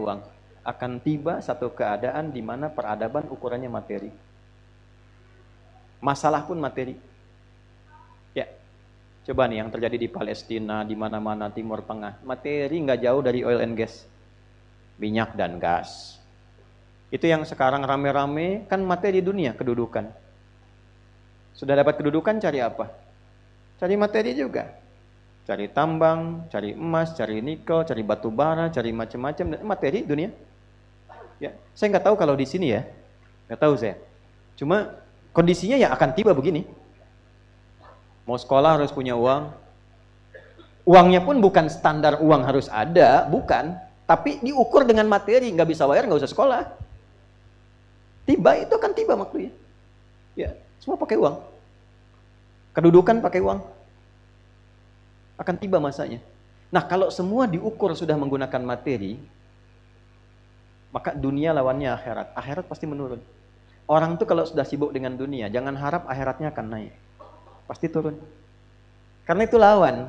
uang. Akan tiba satu keadaan di mana peradaban ukurannya materi. Masalah pun materi. Ya, coba nih yang terjadi di Palestina, di mana-mana Timur Tengah. Materi nggak jauh dari oil and gas. Minyak dan gas. Itu yang sekarang rame-rame, kan materi dunia, kedudukan. Sudah dapat kedudukan, cari apa? Cari materi juga. Cari tambang, cari emas, cari nikel, cari batu bara, cari macam-macam materi dunia. Ya, saya nggak tahu kalau di sini ya, nggak tahu saya. Cuma kondisinya ya akan tiba begini. Mau sekolah harus punya uang. Uangnya pun bukan standar uang harus ada, bukan. Tapi diukur dengan materi, nggak bisa bayar, nggak usah sekolah. Tiba itu akan tiba waktunya. Ya, semua pakai uang. Kedudukan pakai uang. Akan tiba masanya. Nah, kalau semua diukur sudah menggunakan materi, maka dunia lawannya akhirat. Akhirat pasti menurun. Orang tuh kalau sudah sibuk dengan dunia, jangan harap akhiratnya akan naik. Pasti turun. Karena itu lawan.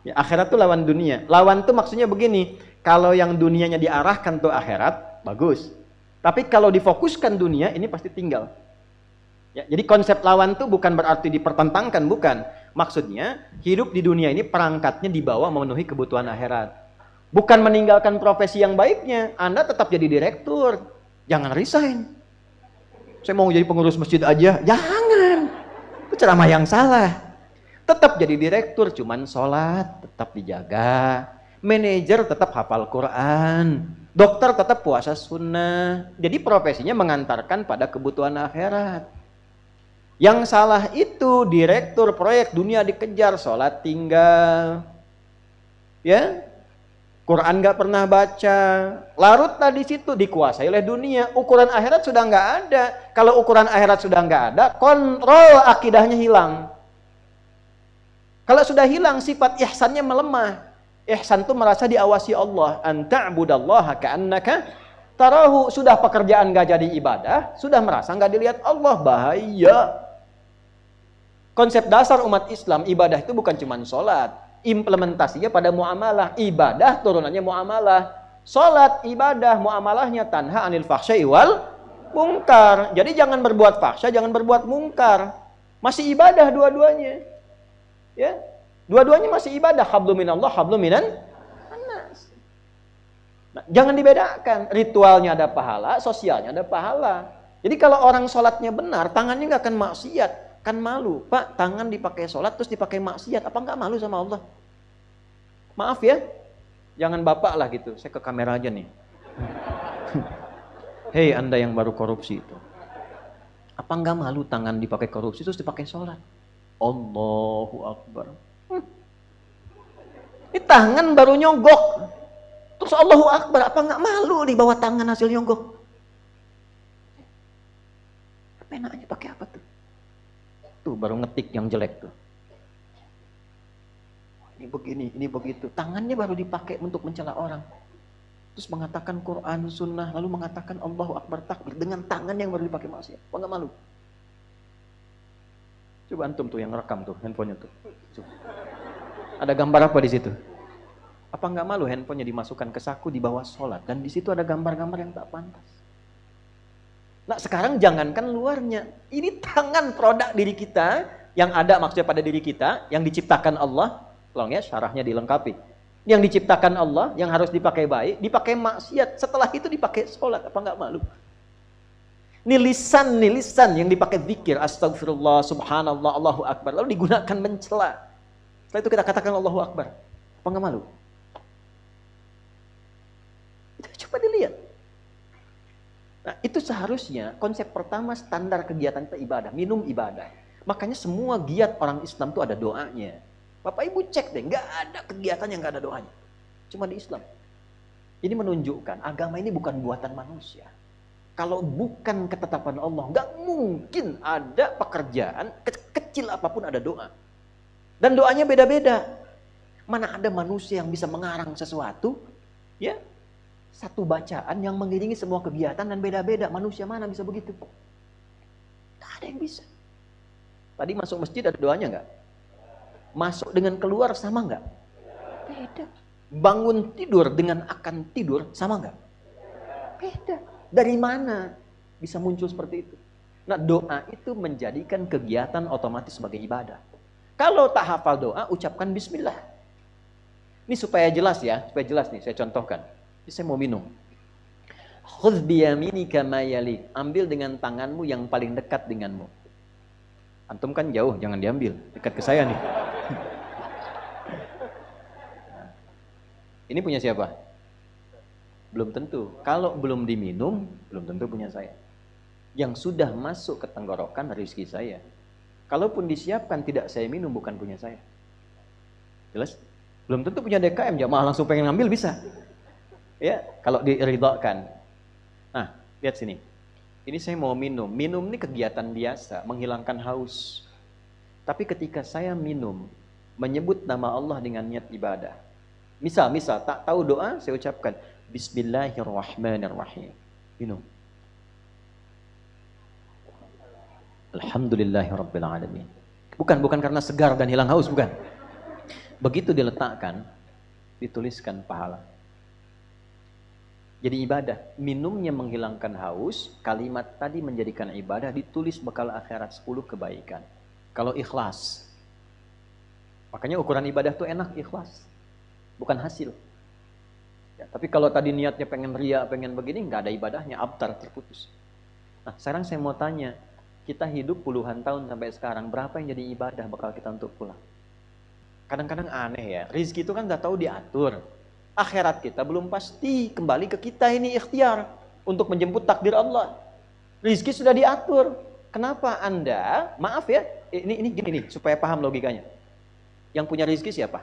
Ya, akhirat tuh lawan dunia. Lawan tuh maksudnya begini, kalau yang dunianya diarahkan tuh akhirat, bagus. Tapi kalau difokuskan dunia, ini pasti tinggal. Ya, jadi konsep lawan tuh bukan berarti dipertentangkan, bukan. Maksudnya, hidup di dunia ini perangkatnya dibawa memenuhi kebutuhan akhirat. Bukan meninggalkan profesi yang baiknya. Anda tetap jadi direktur. Jangan resign. Saya mau jadi pengurus masjid aja. Jangan. Itu ceramah yang salah. Tetap jadi direktur, cuman sholat tetap dijaga. Manajer tetap hafal Quran. Dokter tetap puasa sunnah. Jadi profesinya mengantarkan pada kebutuhan akhirat. Yang salah itu direktur proyek dunia dikejar, sholat tinggal, ya, Quran nggak pernah baca, larut tadi situ dikuasai oleh dunia. Ukuran akhirat sudah nggak ada. Kalau ukuran akhirat sudah nggak ada, kontrol akidahnya hilang. Kalau sudah hilang, sifat ihsannya melemah. Ihsan itu merasa diawasi Allah. Anta'budallaha ka'annaka tarahu. Sudah pekerjaan nggak jadi ibadah, sudah merasa nggak dilihat Allah, bahaya. Konsep dasar umat Islam, ibadah itu bukan cuma sholat. Implementasinya pada muamalah. Ibadah turunannya muamalah. Sholat, ibadah, muamalahnya tanha anil fahsyai wal mungkar. Jadi jangan berbuat fahsya, jangan berbuat mungkar. Masih ibadah dua-duanya. Ya, dua-duanya masih ibadah. Hablum minallah, hablum minan nas. Nah, jangan dibedakan. Ritualnya ada pahala, sosialnya ada pahala. Jadi kalau orang sholatnya benar, tangannya nggak akan maksiat. Kan malu, Pak, tangan dipakai sholat terus dipakai maksiat, apa nggak malu sama Allah? Maaf ya, jangan bapak lah gitu, saya ke kamera aja nih. Hei Anda yang baru korupsi itu, apa nggak malu tangan dipakai korupsi terus dipakai sholat? Allahu Akbar. Ini tangan baru nyogok, terus Allahu Akbar, apa nggak malu di bawah tangan hasil nyogok? Penanya pakai apa tuh? Tuh baru ngetik yang jelek tuh. Ini begini, ini begitu. Tangannya baru dipakai untuk mencela orang. Terus mengatakan Quran, sunnah, lalu mengatakan Allahu Akbar takbir dengan tangan yang baru dipakai maksiat. Apa nggak malu? Coba antum tuh yang rekam tuh handphonenya tuh. Coba. Ada gambar apa di situ? Apa nggak malu handphonenya dimasukkan ke saku di bawah sholat dan di situ ada gambar-gambar yang tak pantas? Nah sekarang jangankan luarnya, ini tangan produk diri kita yang ada maksudnya pada diri kita, yang diciptakan Allah, tolong ya syarahnya dilengkapi. Yang diciptakan Allah, yang harus dipakai baik, dipakai maksiat, setelah itu dipakai sholat, apa nggak malu? Ini lisan yang dipakai zikir, astagfirullah, subhanallah, Allahu Akbar, lalu digunakan mencela. Setelah itu kita katakan Allahu Akbar, apa nggak malu? Coba dilihat. Nah, itu seharusnya konsep pertama standar kegiatan kita ibadah, minum ibadah. Makanya semua giat orang Islam itu ada doanya. Bapak Ibu cek deh, nggak ada kegiatan yang nggak ada doanya. Cuma di Islam. Ini menunjukkan agama ini bukan buatan manusia. Kalau bukan ketetapan Allah, nggak mungkin ada pekerjaan kecil apapun ada doa. Dan doanya beda-beda. Mana ada manusia yang bisa mengarang sesuatu, ya? Satu bacaan yang mengiringi semua kegiatan dan beda-beda. Manusia mana bisa begitu? Tidak ada yang bisa. Tadi masuk masjid ada doanya nggak? Masuk dengan keluar sama nggak? Beda. Bangun tidur dengan akan tidur sama nggak? Beda. Dari mana bisa muncul seperti itu? Nah, doa itu menjadikan kegiatan otomatis sebagai ibadah. Kalau tak hafal doa, ucapkan bismillah. Ini supaya jelas ya, supaya jelas nih, saya contohkan. Ini saya mau minum. Khudh biyaminika ma yali. Ambil dengan tanganmu yang paling dekat denganmu. Antum kan jauh, jangan diambil. Dekat ke saya nih. Ini punya siapa? Belum tentu. Kalau belum diminum, belum tentu punya saya. Yang sudah masuk ke tenggorokan rezeki saya. Kalaupun disiapkan tidak saya minum, bukan punya saya. Jelas? Belum tentu punya DKM, jamaah langsung pengen ngambil bisa. Ya, kalau diridhakan. Nah, lihat sini. Ini saya mau minum. Minum ini kegiatan biasa, menghilangkan haus. Tapi ketika saya minum, menyebut nama Allah dengan niat ibadah. Misal, tak tahu doa, saya ucapkan Bismillahirrahmanirrahim. Minum. Alhamdulillahirabbil alamin. Bukan karena segar dan hilang haus, bukan. Begitu diletakkan, dituliskan pahala. Jadi ibadah, minumnya menghilangkan haus, kalimat tadi menjadikan ibadah, ditulis bekal akhirat 10 kebaikan. Kalau ikhlas. Makanya ukuran ibadah tuh enak, ikhlas. Bukan hasil. Ya, tapi kalau tadi niatnya pengen ria, pengen begini, nggak ada ibadahnya, abtar, terputus. Nah, sekarang saya mau tanya, kita hidup puluhan tahun sampai sekarang, berapa yang jadi ibadah bakal kita untuk pulang? Kadang-kadang aneh ya, rezeki itu kan nggak tahu diatur. Akhirat kita belum pasti, kembali ke kita ini ikhtiar untuk menjemput takdir Allah. Rezeki sudah diatur. Kenapa Anda, maaf ya, ini gini nih, supaya paham logikanya. Yang punya rezeki siapa?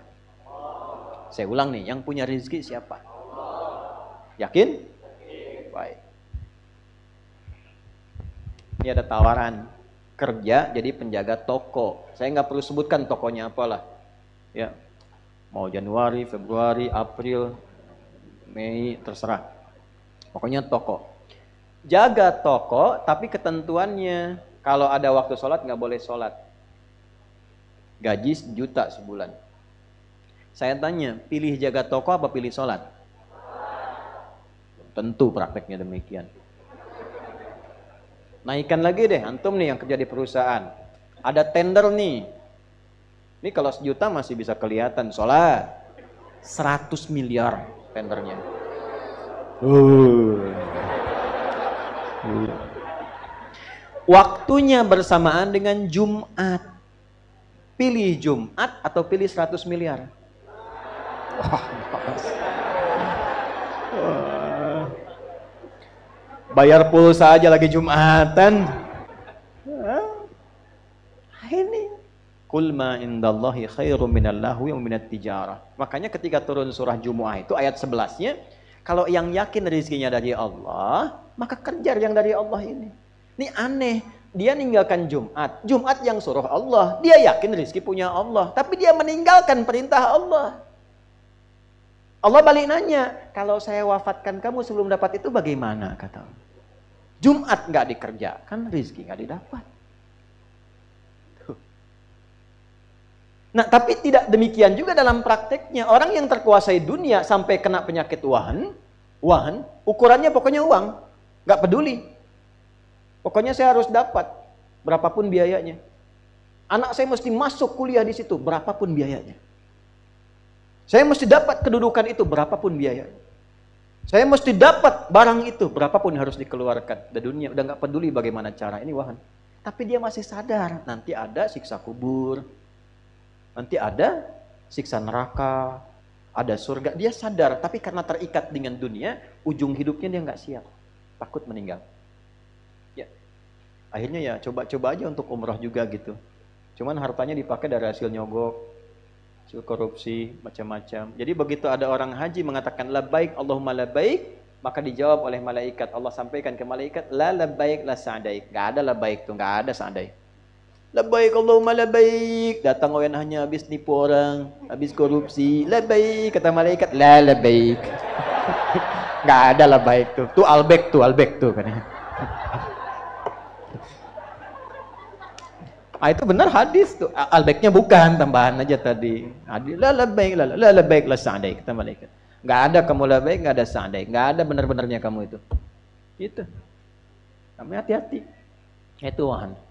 Saya ulang nih, yang punya rezeki siapa? Yakin? Baik. Ini ada tawaran kerja jadi penjaga toko. Saya nggak perlu sebutkan tokonya apalah. Ya, mau Januari, Februari, April, Mei, terserah. Pokoknya toko. Jaga toko, tapi ketentuannya kalau ada waktu sholat nggak boleh sholat. Gaji 1 juta sebulan. Saya tanya, pilih jaga toko apa pilih sholat? Tentu prakteknya demikian. Naikkan lagi deh, antum nih yang kerja di perusahaan. Ada tender nih. Ini kalau 1 juta masih bisa kelihatan, sholat. 100 miliar tendernya. Waktunya bersamaan dengan Jumat. Pilih Jumat atau pilih 100 miliar? Bayar pulsa aja lagi Jumatan. Ini Qul ma indallahi khairum minal lahwi wa minat tijarah. Makanya ketika turun surah Jumu'ah itu ayat 11-nya, kalau yang yakin rezekinya dari Allah, maka kejar yang dari Allah ini. Ini aneh, dia meninggalkan Jumat. Jumat yang suruh Allah, dia yakin rezeki punya Allah, tapi dia meninggalkan perintah Allah. Allah balik nanya, kalau saya wafatkan kamu sebelum dapat itu bagaimana? Kata Allah. Jumat nggak dikerjakan, rezeki nggak didapat. Nah, tapi tidak demikian juga dalam prakteknya. Orang yang terkuasai dunia sampai kena penyakit wahan, ukurannya pokoknya uang, nggak peduli. Pokoknya saya harus dapat, berapapun biayanya. Anak saya mesti masuk kuliah di situ, berapapun biayanya. Saya mesti dapat kedudukan itu, berapapun biayanya. Saya mesti dapat barang itu, berapapun harus dikeluarkan. Di dunia udah nggak peduli bagaimana cara ini wahan. Tapi dia masih sadar, nanti ada siksa kubur, nanti ada siksa neraka, ada surga. Dia sadar, tapi karena terikat dengan dunia, ujung hidupnya dia nggak siap, takut meninggal. Ya, akhirnya ya coba-coba aja untuk umroh juga gitu. Cuman hartanya dipakai dari hasil nyogok, hasil korupsi, macam-macam. Jadi begitu ada orang haji mengatakan labbaik Allahumma labbaik, maka dijawab oleh malaikat. Allah sampaikan ke malaikat, la labbaik la sa'daik. Enggak ada labbaik tuh, enggak ada sa'daik. Labbaik Allahumma labbaik. Datang orang hanya habis nipu orang, habis korupsi. Labbaik, kata malaikat, la labbaik. Enggak ada labbaik tuh. Tuh albek tuh katanya. Ah, itu benar hadis tuh. Al-baiknya bukan, tambahan aja tadi. Hadis la labbaik la sa'daik kata malaikat. Enggak ada kamu labbaik, enggak ada sa'daik. Enggak ada benar-benarnya kamu itu. Gitu. Kamu hati-hati. Itu Tuhan.